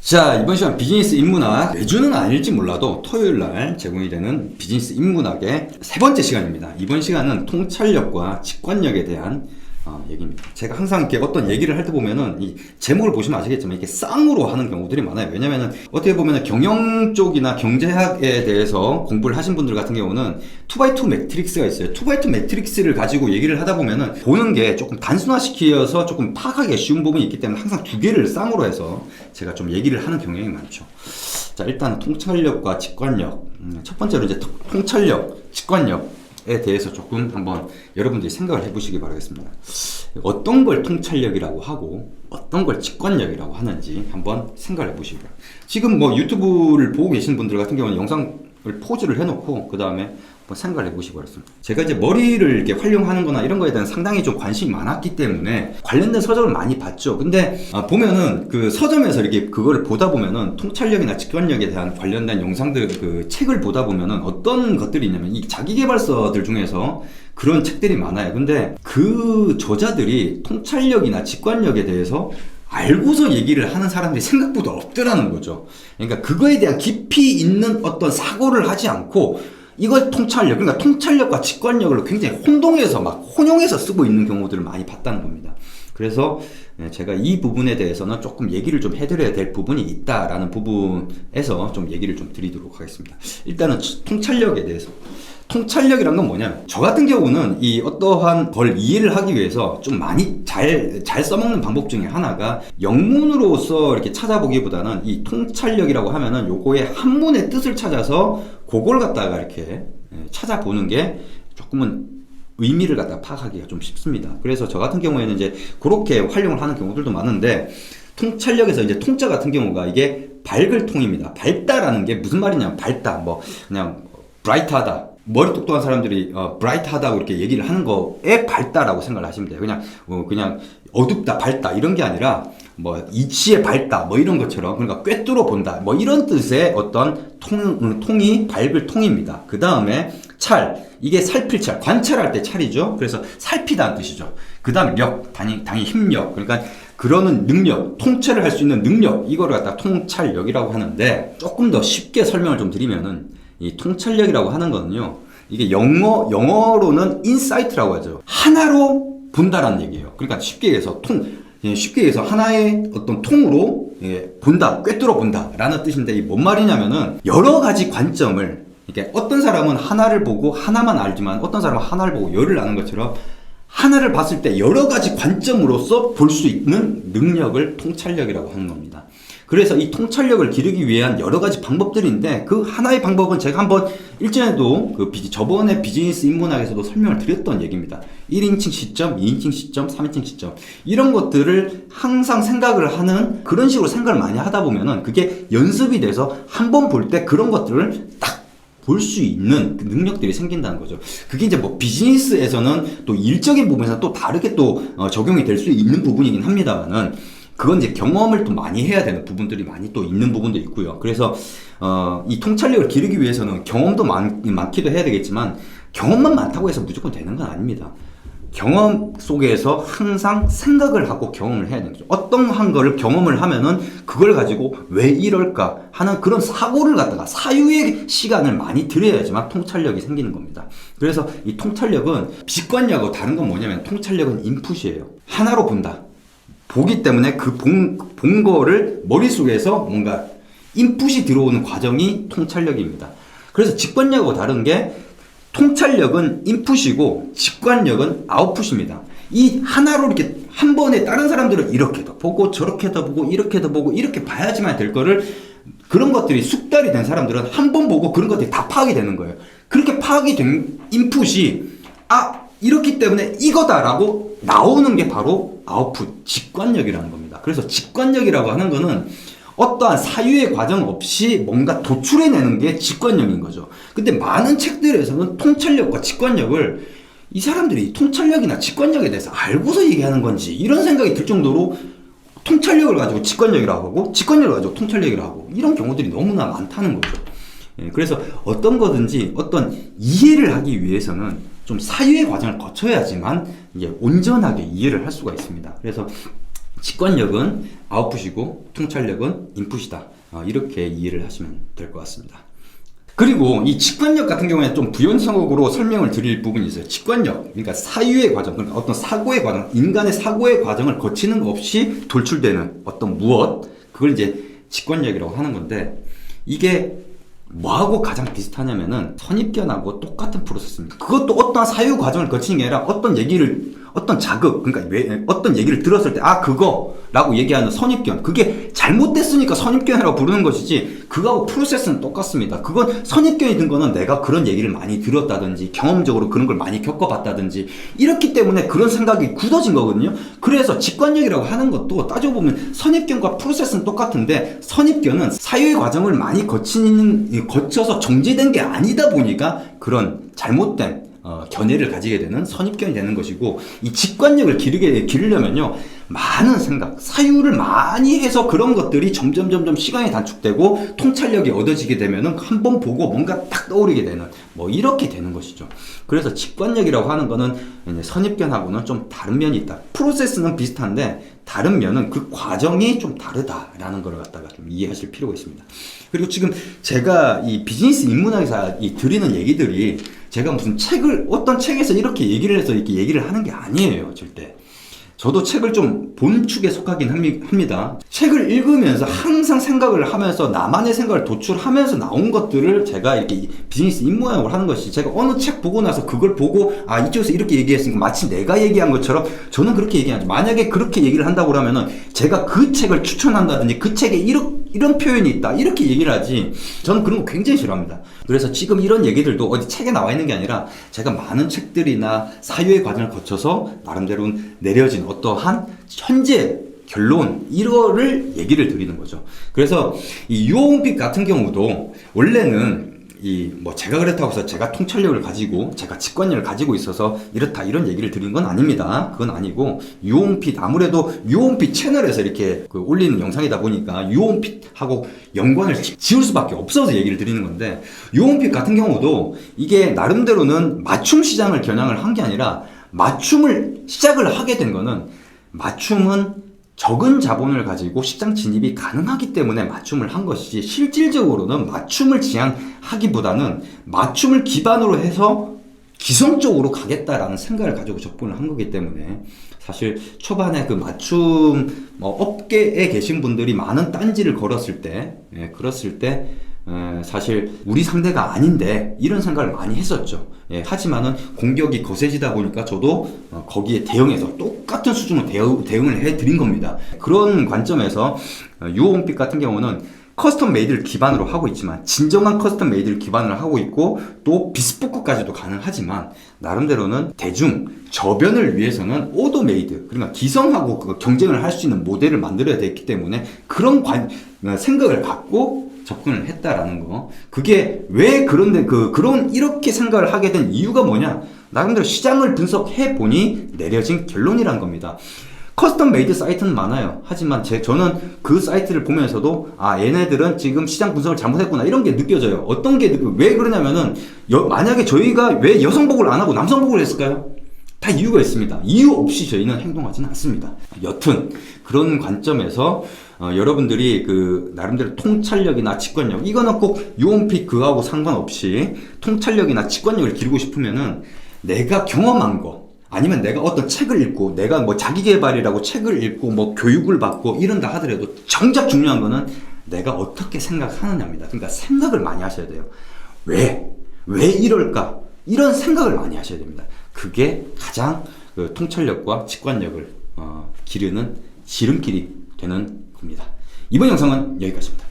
자, 이번 시간 비즈니스 인문학, 매주는 아닐지 몰라도 토요일날 제공이 되는 비즈니스 인문학의 세 번째 시간입니다. 이번 시간은 통찰력과 직관력에 대한 얘기입니다. 제가 항상 이렇게 어떤 얘기를 할 때 보면은 이 제목을 보시면 아시겠지만 이렇게 쌍으로 하는 경우들이 많아요. 왜냐면은 어떻게 보면은 경영 쪽이나 경제학에 대해서 공부를 하신 분들 같은 경우는 2x2 매트릭스가 있어요. 2x2 매트릭스를 가지고 얘기를 하다 보면은 보는 게 조금 단순화시켜서 조금 파악하기 쉬운 부분이 있기 때문에 항상 두 개를 쌍으로 해서 제가 좀 얘기를 하는 경향이 많죠. 자, 일단 통찰력과 직관력. 첫 번째로 이제 통찰력, 직관력에 대해서 조금 한번 여러분들이 생각을 해보시기 바라겠습니다. 어떤 걸 통찰력이라고 하고 어떤 걸 직관력이라고 하는지 한번 생각을 해보시기 바랍니다. 지금 뭐 유튜브를 보고 계신 분들 같은 경우는 영상을 포즈를 해놓고 그 다음에 한번 생각을 해보시기 바랍니다. 제가 이제 머리를 이렇게 활용하는 거나 이런 거에 대한 상당히 좀 관심이 많았기 때문에 관련된 서적을 많이 봤죠. 근데 보면은 그 서점에서 이렇게 그거를 보다 보면은 통찰력이나 직관력에 대한 관련된 영상들 그 책을 보다 보면은 어떤 것들이 있냐면 이 자기계발서들 중에서 그런 책들이 많아요. 근데 그 저자들이 통찰력이나 직관력에 대해서 알고서 얘기를 하는 사람들이 생각보다 없더라는 거죠. 그러니까 그거에 대한 깊이 있는 어떤 사고를 하지 않고 이걸 통찰력, 그러니까 통찰력과 직관력을 굉장히 혼동해서 막 혼용해서 쓰고 있는 경우들을 많이 봤다는 겁니다. 그래서 제가 이 부분에 대해서는 조금 얘기를 좀 해드려야 될 부분이 있다라는 부분에서 좀 얘기를 좀 드리도록 하겠습니다. 일단은 통찰력에 대해서. 통찰력이란 건 뭐냐면 저 같은 경우는 이 어떠한 걸 이해를 하기 위해서 좀 많이 잘 써먹는 방법 중에 하나가 영문으로서 이렇게 찾아보기보다는 이 통찰력이라고 하면은 요거의 한문의 뜻을 찾아서 그걸 갖다가 이렇게 찾아보는 게 조금은 의미를 갖다가 파악하기가 좀 쉽습니다. 그래서 저 같은 경우에는 이제 그렇게 활용을 하는 경우들도 많은데 통찰력에서 이제 통자 같은 경우가 이게 밝을 통입니다. 밝다라는 게 무슨 말이냐면 밝다, 뭐 그냥 브라이트하다. 머리 똑똑한 사람들이 브라이트하다고 이렇게 얘기를 하는 거에 밝다라고 생각을 하시면 돼요. 그냥 어둡다, 밝다 이런 게 아니라 뭐 이치에 밝다 뭐 이런 것처럼 그러니까 꿰뚫어 본다 뭐 이런 뜻의 어떤 통이 밝을 통입니다. 그 다음에 찰, 이게 살필 찰, 관찰할 때 찰이죠. 그래서 살피다는 뜻이죠. 그 다음에 력, 당연히 힘력, 그러니까 그러는 능력, 통찰을 할 수 있는 능력, 이거를 갖다 통찰력이라고 하는데 조금 더 쉽게 설명을 좀 드리면은 이 통찰력이라고 하는 거는요, 이게 영어로는 인사이트라고 하죠. 하나로 본다라는 얘기예요. 그러니까 쉽게 얘기해서 하나의 어떤 통으로 본다, 꿰뚫어 본다라는 뜻인데 이 뭔 말이냐면은 여러 가지 관점을, 이게 어떤 사람은 하나를 보고 하나만 알지만 어떤 사람은 하나를 보고 열을 아는 것처럼 하나를 봤을 때 여러 가지 관점으로서 볼 수 있는 능력을 통찰력이라고 하는 겁니다. 그래서 이 통찰력을 기르기 위한 여러 가지 방법들인데 그 하나의 방법은 제가 한번 일전에도 저번에 비즈니스 인문학에서도 설명을 드렸던 얘기입니다. 1인칭 시점, 2인칭 시점, 3인칭 시점 이런 것들을 항상 생각을 하는 그런 식으로 생각을 많이 하다 보면은 그게 연습이 돼서 한 번 볼 때 그런 것들을 딱 볼 수 있는 그 능력들이 생긴다는 거죠. 그게 이제 뭐 비즈니스에서는 또 일적인 부분에서 또 다르게 또 적용이 될 수 있는 부분이긴 합니다만은 그건 이제 경험을 또 많이 해야 되는 부분들이 많이 또 있는 부분도 있고요. 그래서 이 통찰력을 기르기 위해서는 경험도 많기도 해야 되겠지만 경험만 많다고 해서 무조건 되는 건 아닙니다. 경험 속에서 항상 생각을 하고 경험을 해야 되는 거죠. 어떤 거를 경험을 하면은 그걸 가지고 왜 이럴까 하는 그런 사고를 갖다가 사유의 시간을 많이 들여야지만 통찰력이 생기는 겁니다. 그래서 이 통찰력은 직관력하고 다른 건 뭐냐면 통찰력은 인풋이에요. 하나로 본다. 보기 때문에 그 본 거를 머릿속에서 뭔가 인풋이 들어오는 과정이 통찰력입니다. 그래서 직관력하고 다른 게 통찰력은 인풋이고 직관력은 아웃풋입니다. 이 하나로 이렇게 한 번에 다른 사람들은 이렇게도 보고 저렇게도 보고 이렇게도 보고 이렇게 봐야지만 될 거를 그런 것들이 숙달이 된 사람들은 한 번 보고 그런 것들이 다 파악이 되는 거예요. 그렇게 파악이 된 인풋이 이렇기 때문에 이거다라고 나오는 게 바로 아웃풋, 직관력이라는 겁니다. 그래서 직관력이라고 하는 거는 어떠한 사유의 과정 없이 뭔가 도출해내는 게 직관력인 거죠. 근데 많은 책들에서는 통찰력과 직관력을 이 사람들이 통찰력이나 직관력에 대해서 알고서 얘기하는 건지 이런 생각이 들 정도로 통찰력을 가지고 직관력이라고 하고 직관력을 가지고 통찰력이라고 하고 이런 경우들이 너무나 많다는 거죠. 그래서 어떤 거든지 어떤 이해를 하기 위해서는 좀 사유의 과정을 거쳐야지만 이게 온전하게 이해를 할 수가 있습니다. 그래서 직관력은 아웃풋이고 통찰력은 인풋이다. 이렇게 이해를 하시면 될 것 같습니다. 그리고 이 직관력 같은 경우에 좀 부연성으로 설명을 드릴 부분이 있어요. 직관력, 그러니까 사유의 과정, 그러니까 어떤 사고의 과정, 인간의 사고의 과정을 거치는 것 없이 돌출되는 어떤 무엇, 그걸 이제 직관력이라고 하는 건데, 이게 뭐하고 가장 비슷하냐면은 선입견하고 똑같은 프로세스입니다. 그것도 어떠한 사유 과정을 거치는 게 아니라 어떤 자극, 그러니까 어떤 얘기를 들었을 때, 그거라고 얘기하는 선입견. 그게 잘못됐으니까 선입견이라고 부르는 것이지, 그거하고 프로세스는 똑같습니다. 그건 선입견이 든 거는 내가 그런 얘기를 많이 들었다든지, 경험적으로 그런 걸 많이 겪어봤다든지, 이렇기 때문에 그런 생각이 굳어진 거거든요. 그래서 직관력이라고 하는 것도 따져보면 선입견과 프로세스는 똑같은데, 선입견은 사유의 과정을 많이 거쳐서 정제된 게 아니다 보니까 그런 잘못된 견해를 가지게 되는 선입견이 되는 것이고, 이 직관력을 기르려면요, 많은 생각, 사유를 많이 해서 그런 것들이 점점 시간이 단축되고 통찰력이 얻어지게 되면은 한 번 보고 뭔가 딱 떠오르게 되는, 이렇게 되는 것이죠. 그래서 직관력이라고 하는 거는 선입견하고는 좀 다른 면이 있다. 프로세스는 비슷한데 다른 면은 그 과정이 좀 다르다라는 걸 갖다가 좀 이해하실 필요가 있습니다. 그리고 지금 제가 이 비즈니스 인문학에서 드리는 얘기들이 제가 무슨 어떤 책에서 이렇게 얘기를 해서 이렇게 얘기를 하는 게 아니에요, 절대. 저도 책을 좀 본 축에 속하긴 합니다. 책을 읽으면서 항상 생각을 하면서 나만의 생각을 도출하면서 나온 것들을 제가 이렇게 비즈니스 인문학을 하는 것이, 제가 어느 책 보고 나서 그걸 보고 이쪽에서 이렇게 얘기했으니까 마치 내가 얘기한 것처럼 저는 그렇게 얘기하죠. 만약에 그렇게 얘기를 한다고 하면은 제가 그 책을 추천한다든지 그 책에 이런 표현이 있다 이렇게 얘기를 하지, 저는 그런 거 굉장히 싫어합니다. 그래서 지금 이런 얘기들도 어디 책에 나와 있는 게 아니라 제가 많은 책들이나 사유의 과정을 거쳐서 나름대로 내려진 어떠한 현재 결론, 이거를 얘기를 드리는 거죠. 그래서 이 유어온픽 같은 경우도 원래는 제가 그렇다고 해서 제가 통찰력을 가지고 제가 직관력을 가지고 있어서 이렇다 이런 얘기를 드린 건 아닙니다. 그건 아니고, 유온핏, 아무래도 유온핏 채널에서 이렇게 올리는 영상이다 보니까 유온핏하고 연관을 지울 수밖에 없어서 얘기를 드리는 건데, 유온핏 같은 경우도 이게 나름대로는 맞춤 시장을 겨냥을 한 게 아니라, 맞춤을 시작을 하게 된 거는, 맞춤은 적은 자본을 가지고 시장 진입이 가능하기 때문에 맞춤을 한 것이지, 실질적으로는 맞춤을 지향하기보다는 맞춤을 기반으로 해서 기성적으로 가겠다라는 생각을 가지고 접근을 한 거기 때문에, 사실 초반에 그 맞춤 업계에 계신 분들이 많은 딴지를 걸었을 때, 사실 우리 상대가 아닌데 이런 생각을 많이 했었죠. 하지만은 공격이 거세지다 보니까 저도 거기에 대응해서 똑같은 수준으로 대응을 해드린 겁니다. 그런 관점에서 유어온픽 같은 경우는 커스텀 메이드를 기반으로 하고 있지만, 진정한 커스텀 메이드를 기반으로 하고 있고, 또 비스포크까지도 가능하지만, 나름대로는 대중 저변을 위해서는 오더 메이드, 그러니까 기성하고 경쟁을 할 수 있는 모델을 만들어야 되기 때문에 그런 생각을 갖고 접근을 했다라는 거. 그게 왜 이렇게 생각을 하게 된 이유가 뭐냐? 나름대로 시장을 분석해 보니 내려진 결론이란 겁니다. 커스텀 메이드 사이트는 많아요. 하지만 저는 그 사이트를 보면서도 얘네들은 지금 시장 분석을 잘못했구나 이런 게 느껴져요. 왜 그러냐면은 만약에 저희가 왜 여성복을 안 하고 남성복을 했을까요? 다 이유가 있습니다. 이유 없이 저희는 행동하지는 않습니다. 여튼 그런 관점에서 여러분들이 나름대로 통찰력이나 직관력, 이거는 꼭 유온픽 그거하고 상관없이 통찰력이나 직관력을 기르고 싶으면은 내가 경험한 거, 아니면 내가 어떤 책을 읽고, 내가 자기계발이라고 책을 읽고 교육을 받고 이런다 하더라도 정작 중요한 거는 내가 어떻게 생각하느냐입니다. 그러니까 생각을 많이 하셔야 돼요. 왜 이럴까? 이런 생각을 많이 하셔야 됩니다. 그게 가장 통찰력과 직관력을 기르는 지름길이 되는 겁니다. 이번 영상은 여기까지입니다.